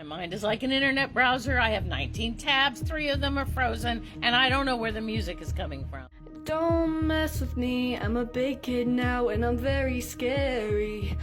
My mind is like an internet browser. I have 19 tabs, 3 of them are frozen, and I don't know where the music is coming from. Don't mess with me, I'm a big kid now and I'm very scary.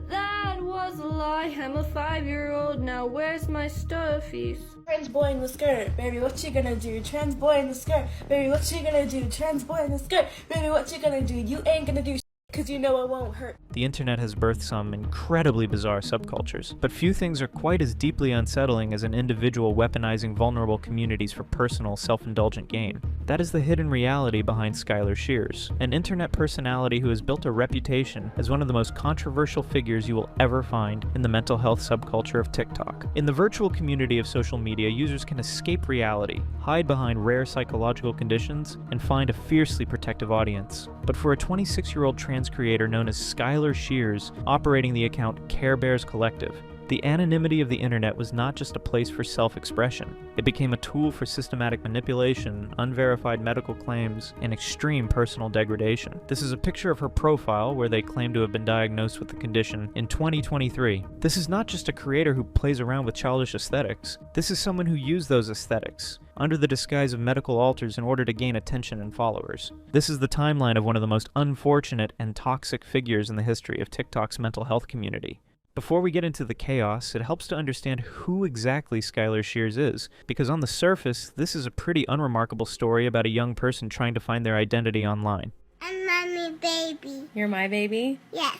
That was a lie, I'm a 5-year-old now, where's my stuffies? Trans boy in the skirt, baby, what you gonna do? Trans boy in the skirt, baby, what you gonna do? Trans boy in the skirt, baby, what you gonna do? You ain't gonna do cause you know it won't hurt. The internet has birthed some incredibly bizarre subcultures, but few things are quite as deeply unsettling as an individual weaponizing vulnerable communities for personal, self-indulgent gain. That is the hidden reality behind Skylar Shears, an internet personality who has built a reputation as one of the most controversial figures you will ever find in the mental health subculture of TikTok. In the virtual community of social media, users can escape reality, hide behind rare psychological conditions, and find a fiercely protective audience. But for a 26-year-old trans creator known as Skylar Shears, operating the account Care Bears Collective, the anonymity of the internet was not just a place for self-expression. It became a tool for systematic manipulation, unverified medical claims, and extreme personal degradation. This is a picture of her profile where they claim to have been diagnosed with the condition in 2023. This is not just a creator who plays around with childish aesthetics. This is someone who used those aesthetics under the disguise of medical alters in order to gain attention and followers. This is the timeline of one of the most unfortunate and toxic figures in the history of TikTok's mental health community. Before we get into the chaos, it helps to understand who exactly Skylar Shears is, because on the surface, this is a pretty unremarkable story about a young person trying to find their identity online. I'm mommy baby. You're my baby? Yes.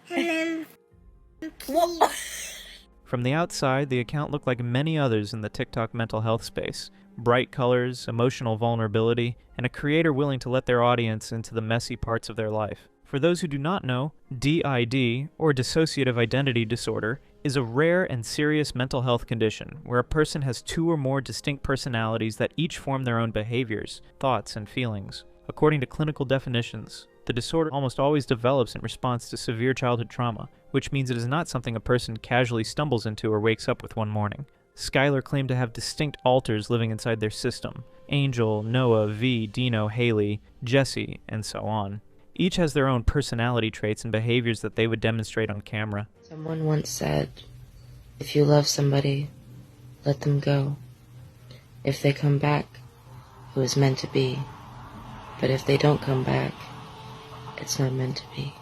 And then From the outside, the account looked like many others in the TikTok mental health space. Bright colors, emotional vulnerability, and a creator willing to let their audience into the messy parts of their life. For those who do not know, DID, or dissociative identity disorder, is a rare and serious mental health condition where a person has 2 or more distinct personalities that each form their own behaviors, thoughts, and feelings. According to clinical definitions, the disorder almost always develops in response to severe childhood trauma, which means it is not something a person casually stumbles into or wakes up with one morning. Skylar claimed to have distinct alters living inside their system: Angel, Noah, V, Dino, Haley, Jesse, and so on. Each has their own personality traits and behaviors that they would demonstrate on camera. Someone once said, if you love somebody, let them go. If they come back, it was meant to be. But if they don't come back, it's not meant to be.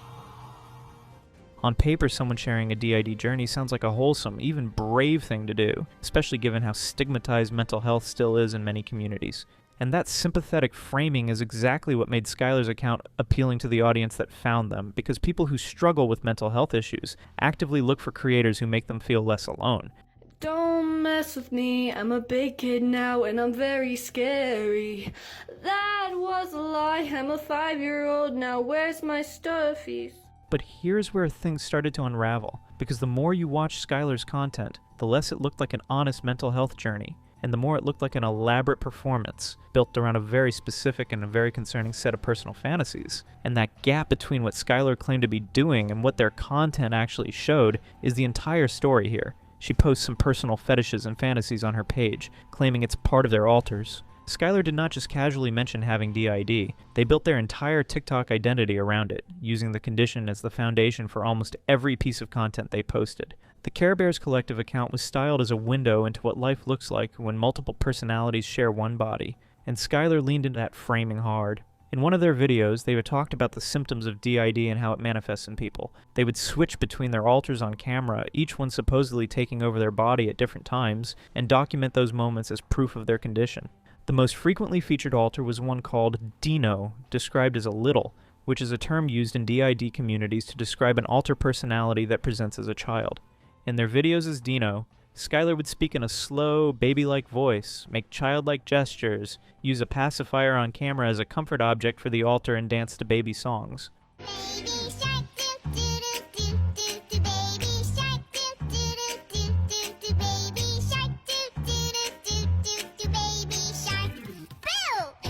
On paper, someone sharing a DID journey sounds like a wholesome, even brave thing to do, especially given how stigmatized mental health still is in many communities. And that sympathetic framing is exactly what made Skylar's account appealing to the audience that found them, because people who struggle with mental health issues actively look for creators who make them feel less alone. Don't mess with me, I'm a big kid now and I'm very scary. That was a lie, I'm a 5-year-old now, where's my stuffies? But here's where things started to unravel, because the more you watched Skylar's content, the less it looked like an honest mental health journey, and the more it looked like an elaborate performance built around a very specific and a very concerning set of personal fantasies. And that gap between what Skylar claimed to be doing and what their content actually showed is the entire story here. She posts some personal fetishes and fantasies on her page, claiming it's part of their alters. Skylar did not just casually mention having DID, they built their entire TikTok identity around it, using the condition as the foundation for almost every piece of content they posted. The Care Bears Collective account was styled as a window into what life looks like when multiple personalities share one body, and Skylar leaned into that framing hard. In one of their videos, they had talked about the symptoms of DID and how it manifests in people. They would switch between their alters on camera, each one supposedly taking over their body at different times, and document those moments as proof of their condition. The most frequently featured alter was one called Dino, described as a little, which is a term used in DID communities to describe an alter personality that presents as a child. In their videos as Dino, Skylar would speak in a slow, baby-like voice, make childlike gestures, use a pacifier on camera as a comfort object for the alter, and dance to baby songs. baby shark do do do do do do baby shark do do do do do do baby shark do do do do do baby shark. Boo!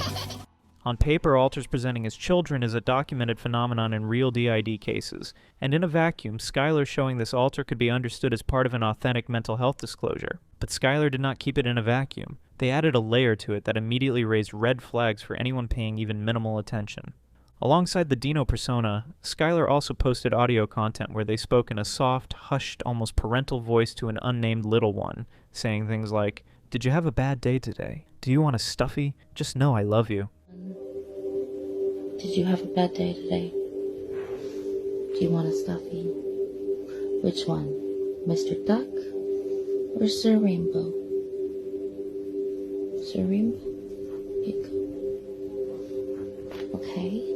On paper, alters presenting as children is a documented phenomenon in real DID cases, and in a vacuum, Skylar showing this alter could be understood as part of an authentic mental health disclosure. But Skylar did not keep it in a vacuum. They added a layer to it that immediately raised red flags for anyone paying even minimal attention. Alongside the Dino persona, Skylar also posted audio content where they spoke in a soft, hushed, almost parental voice to an unnamed little one, saying things like, "Did you have a bad day today? Do you want a stuffy? Just know I love you." Did you have a bad day today? Do you want a stuffy? Which one? Mr. Duck or Sir Rainbow? Sir Rainbow? Here you go. Okay.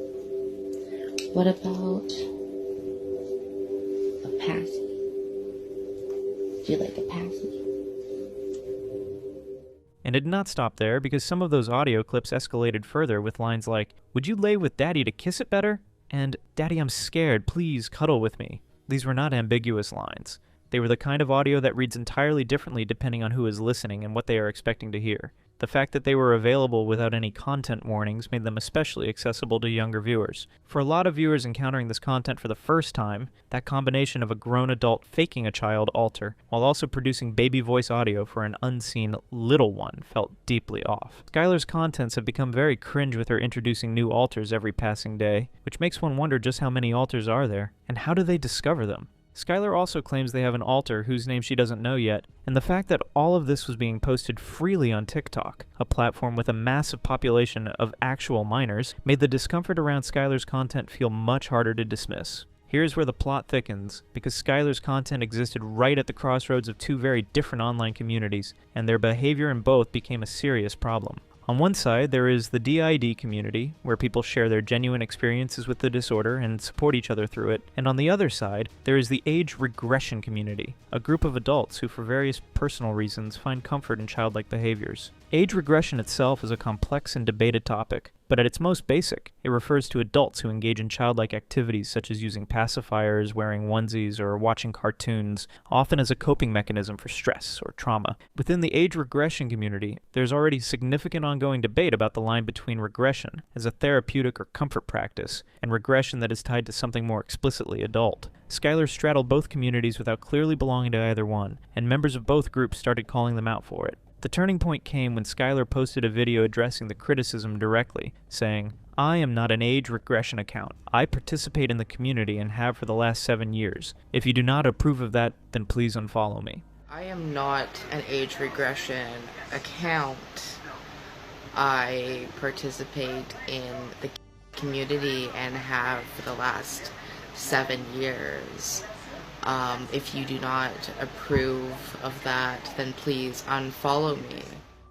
What about a passy? Do you like a passy? And it did not stop there, because some of those audio clips escalated further with lines like, "Would you lay with Daddy to kiss it better?" and "Daddy, I'm scared, please cuddle with me." These were not ambiguous lines. They were the kind of audio that reads entirely differently depending on who is listening and what they are expecting to hear. The fact that they were available without any content warnings made them especially accessible to younger viewers. For a lot of viewers encountering this content for the first time, that combination of a grown adult faking a child alter, while also producing baby voice audio for an unseen little one, felt deeply off. Skylar's contents have become very cringe with her introducing new alters every passing day, which makes one wonder just how many alters are there, and how do they discover them? Skylar also claims they have an alter whose name she doesn't know yet, and the fact that all of this was being posted freely on TikTok, a platform with a massive population of actual minors, made the discomfort around Skylar's content feel much harder to dismiss. Here's where the plot thickens, because Skylar's content existed right at the crossroads of two very different online communities, and their behavior in both became a serious problem. On one side, there is the DID community, where people share their genuine experiences with the disorder and support each other through it, and on the other side, there is the age regression community, a group of adults who for various personal reasons find comfort in childlike behaviors. Age regression itself is a complex and debated topic, but at its most basic, it refers to adults who engage in childlike activities such as using pacifiers, wearing onesies, or watching cartoons, often as a coping mechanism for stress or trauma. Within the age regression community, there's already significant ongoing debate about the line between regression as a therapeutic or comfort practice and regression that is tied to something more explicitly adult. Skylar straddled both communities without clearly belonging to either one, and members of both groups started calling them out for it. The turning point came when Skylar posted a video addressing the criticism directly, saying, "I am not an age regression account. I participate in the community and have for the last 7 years. If you do not approve of that, then please unfollow me." I am not an age regression account. I participate in the community and have for the last 7 years. If you do not approve of that, then please unfollow me.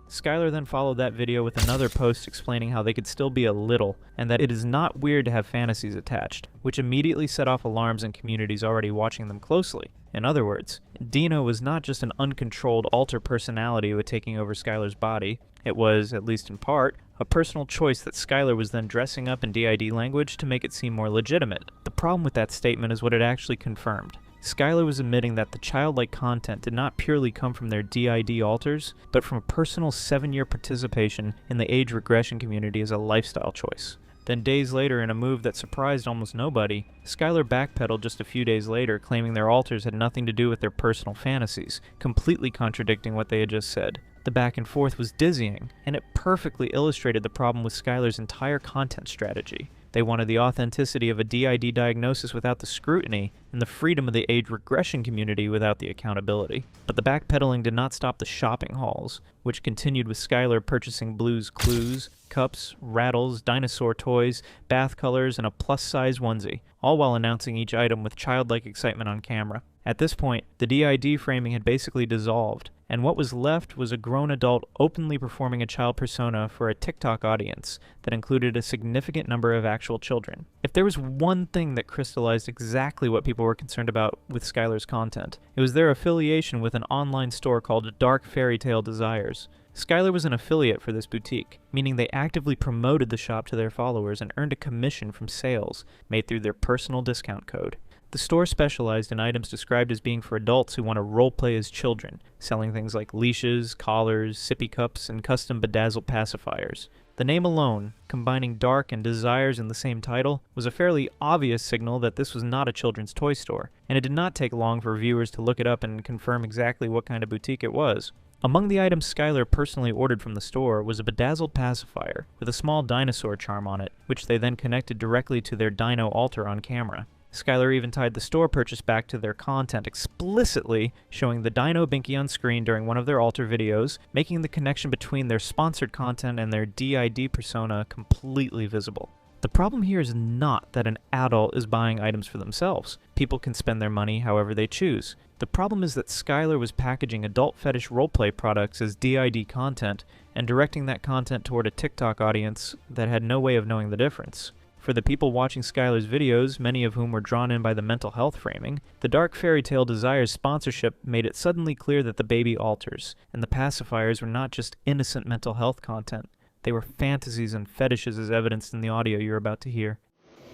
Skylar then followed that video with another post explaining how they could still be a little, and that it is not weird to have fantasies attached, which immediately set off alarms in communities already watching them closely. In other words, Dino was not just an uncontrolled alter personality with taking over Skylar's body. It was, at least in part, a personal choice that Skylar was then dressing up in DID language to make it seem more legitimate. The problem with that statement is what it actually confirmed. Skylar was admitting that the childlike content did not purely come from their DID alters, but from a personal 7-year participation in the age regression community as a lifestyle choice. Then days later, in a move that surprised almost nobody, Skylar backpedaled just a few days later, claiming their alters had nothing to do with their personal fantasies, completely contradicting what they had just said. The back and forth was dizzying, and it perfectly illustrated the problem with Skylar's entire content strategy. They wanted the authenticity of a DID diagnosis without the scrutiny, and the freedom of the age regression community without the accountability. But the backpedaling did not stop the shopping hauls, which continued with Skylar purchasing Blue's Clues, cups, rattles, dinosaur toys, bath colors, and a plus-size onesie, all while announcing each item with childlike excitement on camera. At this point, the DID framing had basically dissolved, and what was left was a grown adult openly performing a child persona for a TikTok audience that included a significant number of actual children. If there was one thing that crystallized exactly what people were concerned about with Skylar's content, it was their affiliation with an online store called Dark Fairy Tale Desires. Skylar was an affiliate for this boutique, meaning they actively promoted the shop to their followers and earned a commission from sales made through their personal discount code. The store specialized in items described as being for adults who want to roleplay as children, selling things like leashes, collars, sippy cups, and custom bedazzled pacifiers. The name alone, combining dark and desires in the same title, was a fairly obvious signal that this was not a children's toy store, and it did not take long for viewers to look it up and confirm exactly what kind of boutique it was. Among the items Skylar personally ordered from the store was a bedazzled pacifier with a small dinosaur charm on it, which they then connected directly to their dino altar on camera. Skylar even tied the store purchase back to their content, explicitly showing the Dino Binky on screen during one of their altar videos, making the connection between their sponsored content and their DID persona completely visible. The problem here is not that an adult is buying items for themselves. People can spend their money however they choose. The problem is that Skylar was packaging adult fetish roleplay products as DID content and directing that content toward a TikTok audience that had no way of knowing the difference. For the people watching Skylar's videos, many of whom were drawn in by the mental health framing, the Dark Fairy Tale Desires sponsorship made it suddenly clear that the baby altars and the pacifiers were not just innocent mental health content. They were fantasies and fetishes as evidenced in the audio you're about to hear.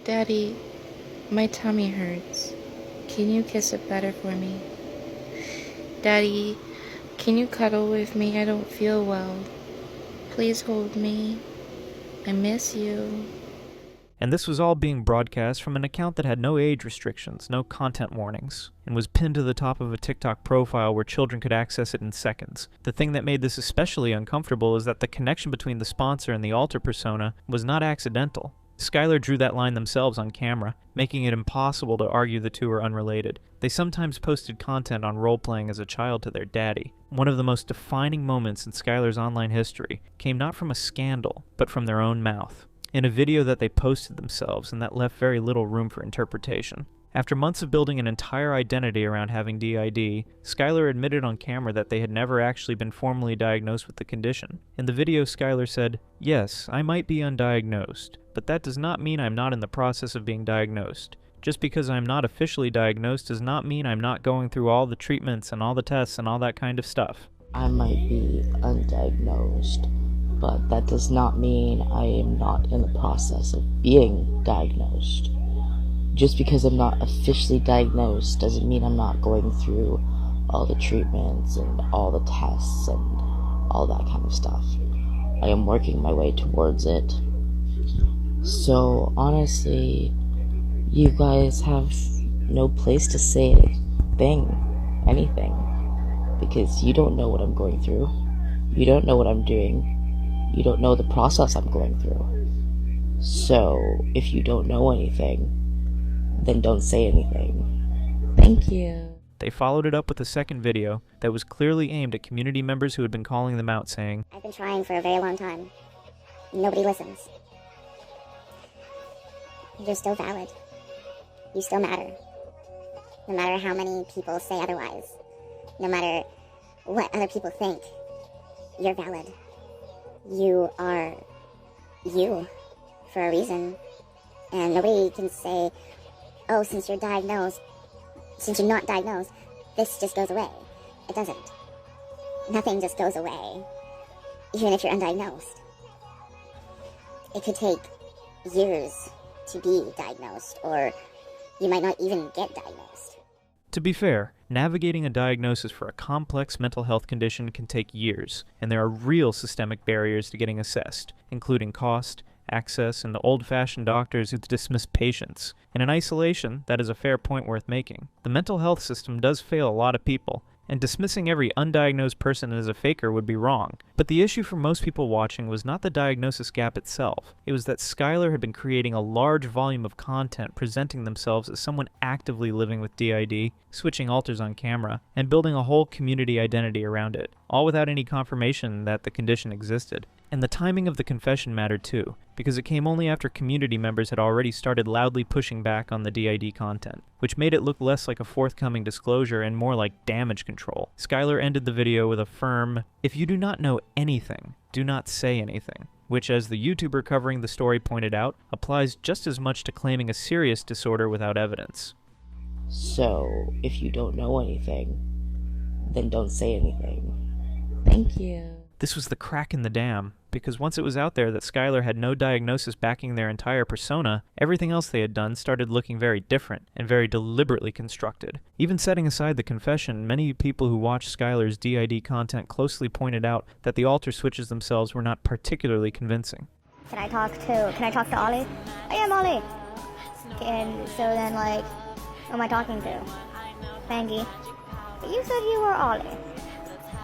Daddy, my tummy hurts. Can you kiss it better for me? Daddy, can you cuddle with me? I don't feel well. Please hold me. I miss you. And this was all being broadcast from an account that had no age restrictions, no content warnings, and was pinned to the top of a TikTok profile where children could access it in seconds. The thing that made this especially uncomfortable is that the connection between the sponsor and the altar persona was not accidental. Skylar drew that line themselves on camera, making it impossible to argue the two are unrelated. They sometimes posted content on role-playing as a child to their daddy. One of the most defining moments in Skylar's online history came not from a scandal, but from their own mouth, in a video that they posted themselves and that left very little room for interpretation. After months of building an entire identity around having DID, Skylar admitted on camera that they had never actually been formally diagnosed with the condition. In the video, Skylar said, "Yes, I might be undiagnosed, but that does not mean I'm not in the process of being diagnosed. Just because I'm not officially diagnosed does not mean I'm not going through all the treatments and all the tests and all that kind of stuff." I might be undiagnosed, but that does not mean I am not in the process of being diagnosed. Just because I'm not officially diagnosed doesn't mean I'm not going through all the treatments and all the tests and all that kind of stuff. I am working my way towards it. So honestly, you guys have no place to say anything, because you don't know what I'm going through. You don't know what I'm doing. You don't know the process I'm going through. So, if you don't know anything, then don't say anything. Thank you. They followed it up with a second video that was clearly aimed at community members who had been calling them out, saying, I've been trying for a very long time. Nobody listens. You're still valid. You still matter. No matter how many people say otherwise. No matter what other people think. You're valid. You are you for a reason. And nobody can say, oh, since you're not diagnosed, this just goes away. It doesn't. Nothing just goes away, even if you're undiagnosed. It could take years to be diagnosed, or you might not even get diagnosed. To be fair, navigating a diagnosis for a complex mental health condition can take years, and there are real systemic barriers to getting assessed, including cost, access, and the old-fashioned doctors who dismiss patients. And in isolation, that is a fair point worth making. The mental health system does fail a lot of people, and dismissing every undiagnosed person as a faker would be wrong. But the issue for most people watching was not the diagnosis gap itself. It was that Skylar had been creating a large volume of content presenting themselves as someone actively living with DID, switching alters on camera, and building a whole community identity around it, all without any confirmation that the condition existed. And the timing of the confession mattered too, because it came only after community members had already started loudly pushing back on the DID content, which made it look less like a forthcoming disclosure and more like damage control. Skylar ended the video with a firm, "If you do not know anything, do not say anything," which, as the YouTuber covering the story pointed out, applies just as much to claiming a serious disorder without evidence. So, if you don't know anything, then don't say anything. Thank you. This was the crack in the dam, because once it was out there that Skylar had no diagnosis backing their entire persona, everything else they had done started looking very different and very deliberately constructed. Even setting aside the confession, many people who watched Skylar's DID content closely pointed out that the alter switches themselves were not particularly convincing. Can I talk to Ollie? I am Ollie. And so then, like, who am I talking to? Fangy. But you said you were Ollie.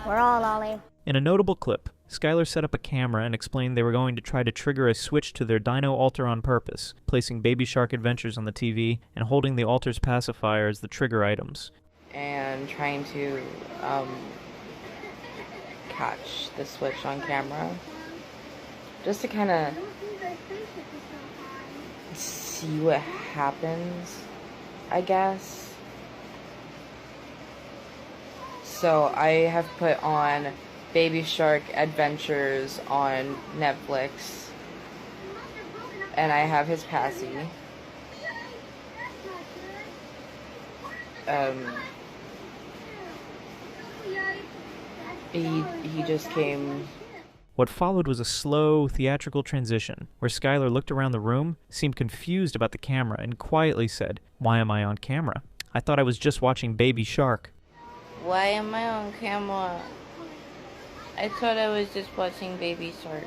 We're all lolly. In a notable clip, Skylar set up a camera and explained they were going to try to trigger a switch to their Dino altar on purpose, placing Baby Shark Adventures on the TV and holding the altar's pacifier as the trigger items. And trying to catch the switch on camera. Just to kind of see what happens, I guess. So I have put on Baby Shark Adventures on Netflix, and I have his passy. He just came. What followed was a slow, theatrical transition, where Skylar looked around the room, seemed confused about the camera, and quietly said, "Why am I on camera? I thought I was just watching Baby Shark." Why am I on camera? I thought I was just watching Baby Shark.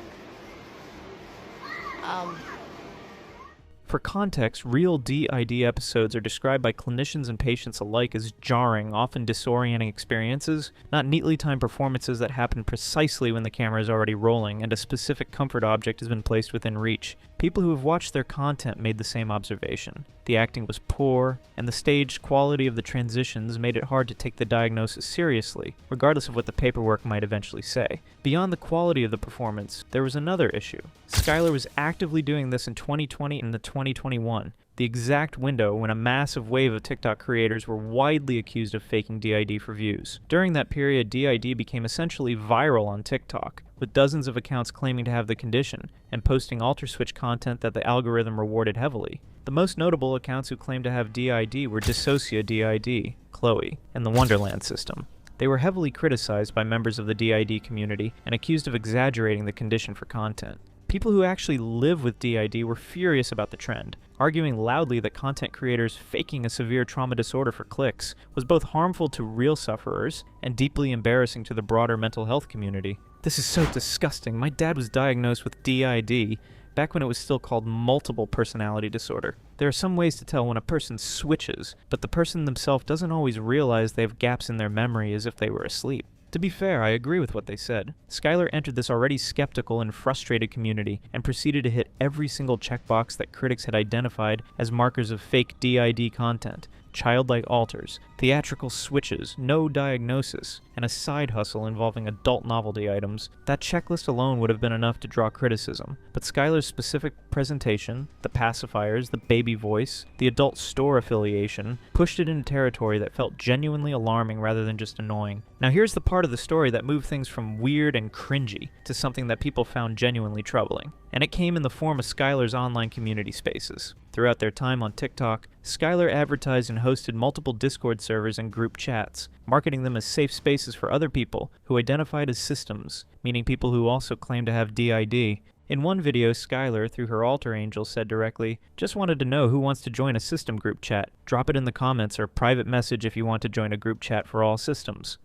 For context, real DID episodes are described by clinicians and patients alike as jarring, often disorienting experiences, not neatly timed performances that happen precisely when the camera is already rolling and a specific comfort object has been placed within reach. People who have watched their content made the same observation. The acting was poor, and the staged quality of the transitions made it hard to take the diagnosis seriously, regardless of what the paperwork might eventually say. Beyond the quality of the performance, there was another issue. Skylar was actively doing this in 2020 and 2021, the exact window when a massive wave of TikTok creators were widely accused of faking DID for views. During that period, DID became essentially viral on TikTok, with dozens of accounts claiming to have the condition and posting alter switch content that the algorithm rewarded heavily. The most notable accounts who claimed to have DID were Dissocia DID, Chloe, and the Wonderland system. They were heavily criticized by members of the DID community and accused of exaggerating the condition for content. People who actually live with DID were furious about the trend, arguing loudly that content creators faking a severe trauma disorder for clicks was both harmful to real sufferers and deeply embarrassing to the broader mental health community. "This is so disgusting. My dad was diagnosed with DID back when it was still called multiple personality disorder. There are some ways to tell when a person switches, but the person themselves doesn't always realize they have gaps in their memory as if they were asleep." To be fair, I agree with what they said. Skylar entered this already skeptical and frustrated community and proceeded to hit every single checkbox that critics had identified as markers of fake DID content: childlike alters, theatrical switches, no diagnosis, and a side hustle involving adult novelty items. That checklist alone would have been enough to draw criticism, but Skylar's specific presentation, the pacifiers, the baby voice, the adult store affiliation, pushed it into territory that felt genuinely alarming rather than just annoying. Now here's the part of the story that moved things from weird and cringy to something that people found genuinely troubling, and it came in the form of Skylar's online community spaces. Throughout their time on TikTok, Skylar advertised and hosted multiple Discord servers and group chats, marketing them as safe spaces for other people who identified as systems, meaning people who also claimed to have DID. In one video, Skylar, through her alter angel, said directly, "Just wanted to know who wants to join a system group chat. Drop it in the comments or private message if you want to join a group chat for all systems."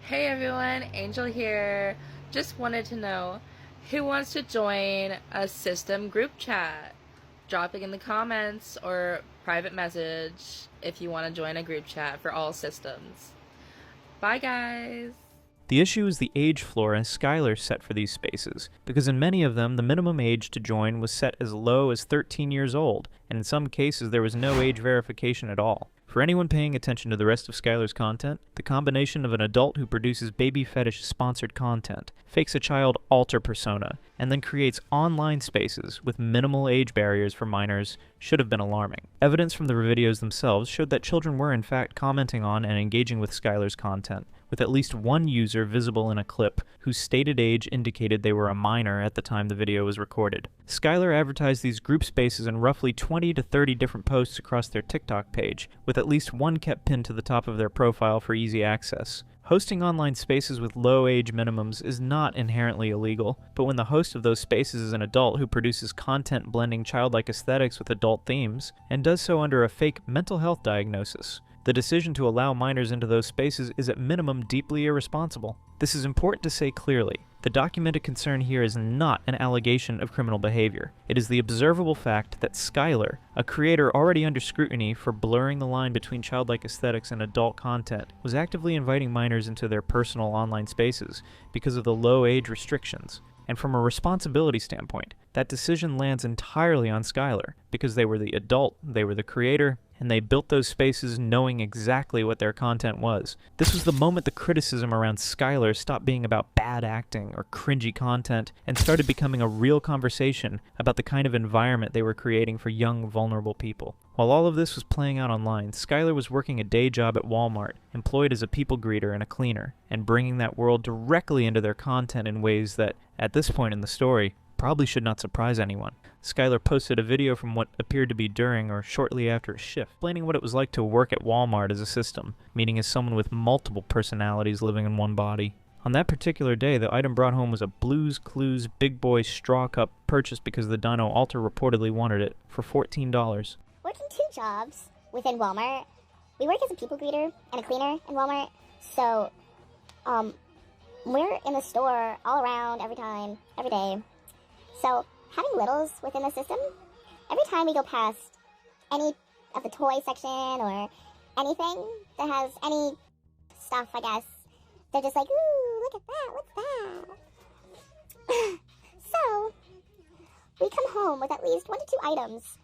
Hey everyone, Angel here. Just wanted to know who wants to join a system group chat. Drop it in the comments or private message if you want to join a group chat for all systems. Bye guys. The issue is the age floor Skylar set for these spaces, because in many of them the minimum age to join was set as low as 13 years old, and in some cases there was no age verification at all. For anyone paying attention to the rest of Skylar's content, the combination of an adult who produces baby fetish sponsored content, fakes a child alter persona, and then creates online spaces with minimal age barriers for minors should have been alarming. Evidence from the videos themselves showed that children were in fact commenting on and engaging with Skylar's content, with at least one user visible in a clip whose stated age indicated they were a minor at the time the video was recorded. Skylar advertised these group spaces in roughly 20 to 30 different posts across their TikTok page, with at least one kept pinned to the top of their profile for easy access. Hosting online spaces with low age minimums is not inherently illegal, but when the host of those spaces is an adult who produces content blending childlike aesthetics with adult themes, and does so under a fake mental health diagnosis, The decision to allow minors into those spaces is at minimum deeply irresponsible. This is important to say clearly. The documented concern here is not an allegation of criminal behavior. It is the observable fact that Skyler, a creator already under scrutiny for blurring the line between childlike aesthetics and adult content, was actively inviting minors into their personal online spaces because of the low age restrictions. And from a responsibility standpoint, that decision lands entirely on Skyler, because they were the adult, they were the creator, and they built those spaces knowing exactly what their content was. This was the moment the criticism around Skyler stopped being about bad acting or cringy content and started becoming a real conversation about the kind of environment they were creating for young, vulnerable people. While all of this was playing out online, Skyler was working a day job at Walmart, employed as a people greeter and a cleaner, and bringing that world directly into their content in ways that, at this point in the story, probably should not surprise anyone. Skyler posted a video from what appeared to be during or shortly after a shift, explaining what it was like to work at Walmart as a system, meaning as someone with multiple personalities living in one body. On that particular day, the item brought home was a Blue's Clues Big Boy straw cup purchased because the Dino Alter reportedly wanted it for $14. Working 2 jobs within Walmart. We work as a people greeter and a cleaner in Walmart. So, we're in the store all around, every time, every day. So, having littles within the system, every time we go past any of the toy section or anything that has any stuff, I guess, they're just like, ooh, look at that, what's that? So, we come home with at least 1 to 2 items.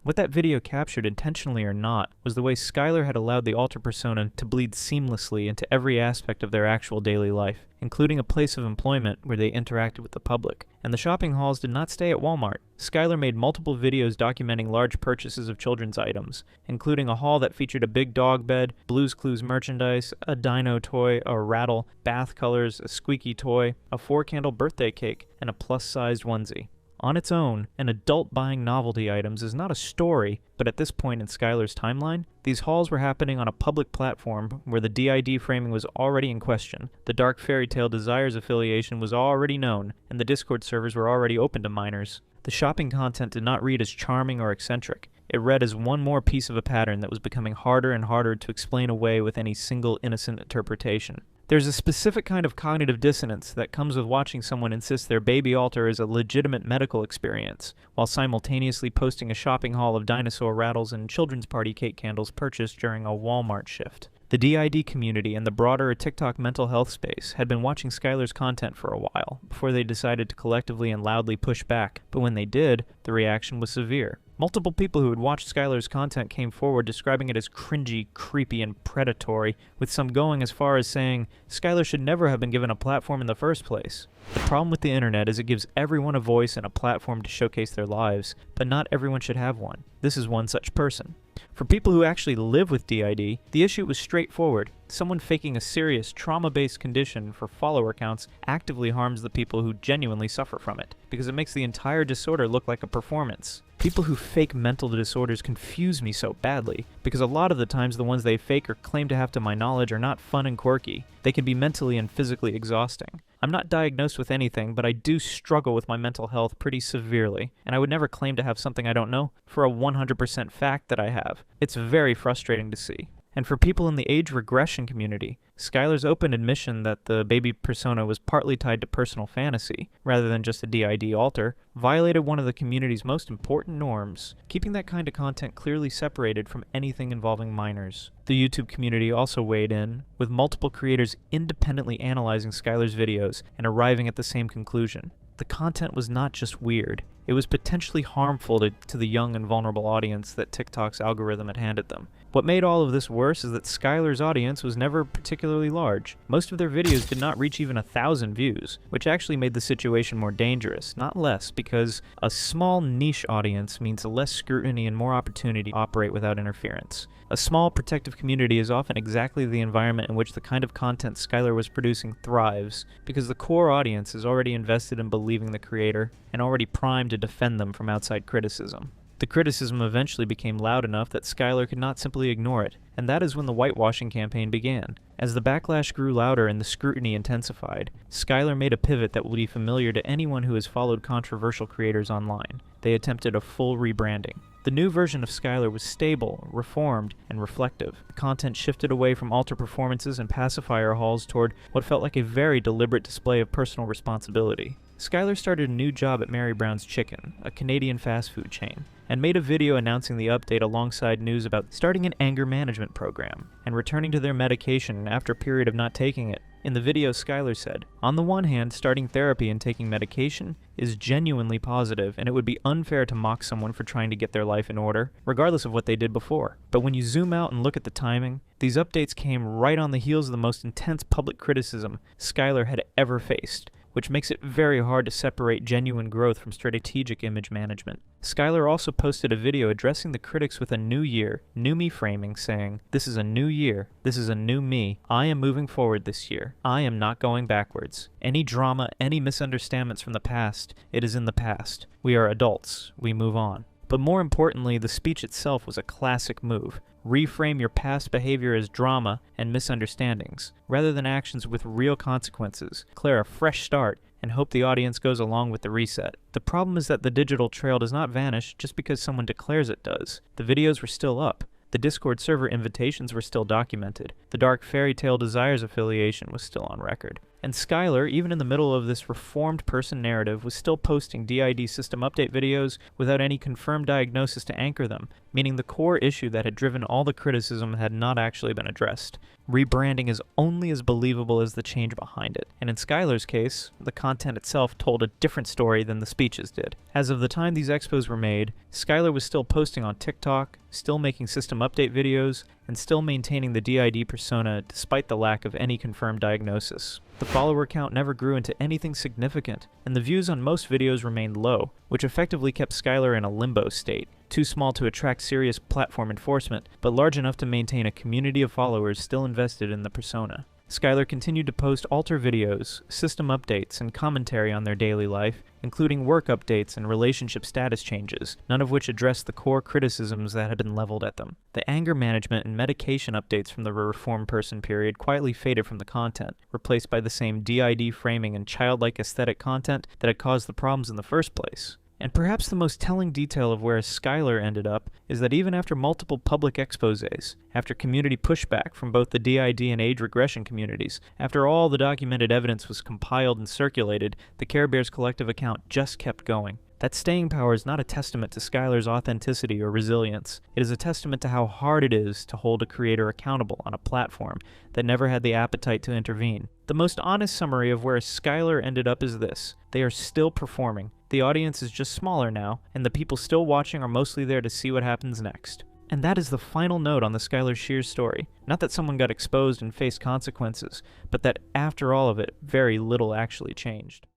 What that video captured, intentionally or not, was the way Skyler had allowed the alter persona to bleed seamlessly into every aspect of their actual daily life, including a place of employment where they interacted with the public. And the shopping halls did not stay at Walmart. Skyler made multiple videos documenting large purchases of children's items, including a haul that featured a big dog bed, Blue's Clues merchandise, a dino toy, a rattle, bath colors, a squeaky toy, a 4-candle birthday cake, and a plus-sized onesie. On its own, an adult buying novelty items is not a story, but at this point in Skyler's timeline, these hauls were happening on a public platform where the DID framing was already in question, the Dark Fairy Tale Desires affiliation was already known, and the Discord servers were already open to minors. The shopping content did not read as charming or eccentric. It read as one more piece of a pattern that was becoming harder and harder to explain away with any single innocent interpretation. There's a specific kind of cognitive dissonance that comes with watching someone insist their baby alter is a legitimate medical experience, while simultaneously posting a shopping haul of dinosaur rattles and children's party cake candles purchased during a Walmart shift. The DID community and the broader TikTok mental health space had been watching Skyler's content for a while, before they decided to collectively and loudly push back, but when they did, the reaction was severe. Multiple people who had watched Skyler's content came forward describing it as cringy, creepy, and predatory, with some going as far as saying, Skyler should never have been given a platform in the first place. The problem with the internet is it gives everyone a voice and a platform to showcase their lives, but not everyone should have one. This is one such person. For people who actually live with DID, the issue was straightforward. Someone faking a serious, trauma-based condition for follower counts actively harms the people who genuinely suffer from it, because it makes the entire disorder look like a performance. People who fake mental disorders confuse me so badly, because a lot of the times the ones they fake or claim to have to my knowledge are not fun and quirky. They can be mentally and physically exhausting. I'm not diagnosed with anything, but I do struggle with my mental health pretty severely, and I would never claim to have something I don't know for a 100% fact that I have. It's very frustrating to see. And for people in the age regression community, Skyler's open admission that the baby persona was partly tied to personal fantasy, rather than just a DID alter, violated one of the community's most important norms, keeping that kind of content clearly separated from anything involving minors. The YouTube community also weighed in, with multiple creators independently analyzing Skyler's videos and arriving at the same conclusion. The content was not just weird, it was potentially harmful to the young and vulnerable audience that TikTok's algorithm had handed them. What made all of this worse is that Skyler's audience was never particularly large. Most of their videos did not reach even 1,000 views, which actually made the situation more dangerous, not less, because a small niche audience means less scrutiny and more opportunity to operate without interference. A small protective community is often exactly the environment in which the kind of content Skyler was producing thrives, because the core audience is already invested in believing the creator and already primed to defend them from outside criticism. The criticism eventually became loud enough that Skyler could not simply ignore it, and that is when the whitewashing campaign began. As the backlash grew louder and the scrutiny intensified, Skyler made a pivot that will be familiar to anyone who has followed controversial creators online. They attempted a full rebranding. The new version of Skyler was stable, reformed, and reflective. The content shifted away from altar performances and pacifier hauls toward what felt like a very deliberate display of personal responsibility. Skyler started a new job at Mary Brown's Chicken, a Canadian fast food chain, and made a video announcing the update alongside news about starting an anger management program and returning to their medication after a period of not taking it. In the video, Skyler said, "On the one hand, starting therapy and taking medication is genuinely positive, and it would be unfair to mock someone for trying to get their life in order, regardless of what they did before. But when you zoom out and look at the timing, these updates came right on the heels of the most intense public criticism Skyler had ever faced, which makes it very hard to separate genuine growth from strategic image management." Skyler also posted a video addressing the critics with a new year, new me framing, saying, "This is a new year, this is a new me, I am moving forward this year, I am not going backwards. Any drama, any misunderstandings from the past, it is in the past. We are adults, we move on." But more importantly, the speech itself was a classic move. Reframe your past behavior as drama and misunderstandings, rather than actions with real consequences. Declare a fresh start and hope the audience goes along with the reset. The problem is that the digital trail does not vanish just because someone declares it does. The videos were still up. The Discord server invitations were still documented. The Dark Fairy Tale Desires affiliation was still on record. And Skyler, even in the middle of this reformed person narrative, was still posting DID system update videos without any confirmed diagnosis to anchor them, meaning the core issue that had driven all the criticism had not actually been addressed. Rebranding is only as believable as the change behind it, and in Skyler's case, the content itself told a different story than the speeches did. As of the time these expos were made, Skyler was still posting on TikTok, still making system update videos, and still maintaining the DID persona despite the lack of any confirmed diagnosis. The follower count never grew into anything significant, and the views on most videos remained low, which effectively kept Skyler in a limbo state, too small to attract serious platform enforcement, but large enough to maintain a community of followers still invested in the persona. Skyler continued to post alter videos, system updates, and commentary on their daily life, including work updates and relationship status changes, none of which addressed the core criticisms that had been leveled at them. The anger management and medication updates from the reformed person period quietly faded from the content, replaced by the same DID framing and childlike aesthetic content that had caused the problems in the first place. And perhaps the most telling detail of where Skyler ended up is that even after multiple public exposés, after community pushback from both the DID and age regression communities, after all the documented evidence was compiled and circulated, the Care Bears Collective account just kept going. That staying power is not a testament to Skyler's authenticity or resilience. It is a testament to how hard it is to hold a creator accountable on a platform that never had the appetite to intervene. The most honest summary of where Skyler ended up is this: they are still performing. The audience is just smaller now, and the people still watching are mostly there to see what happens next. And that is the final note on the Skylar Shears story. Not that someone got exposed and faced consequences, but that after all of it, very little actually changed.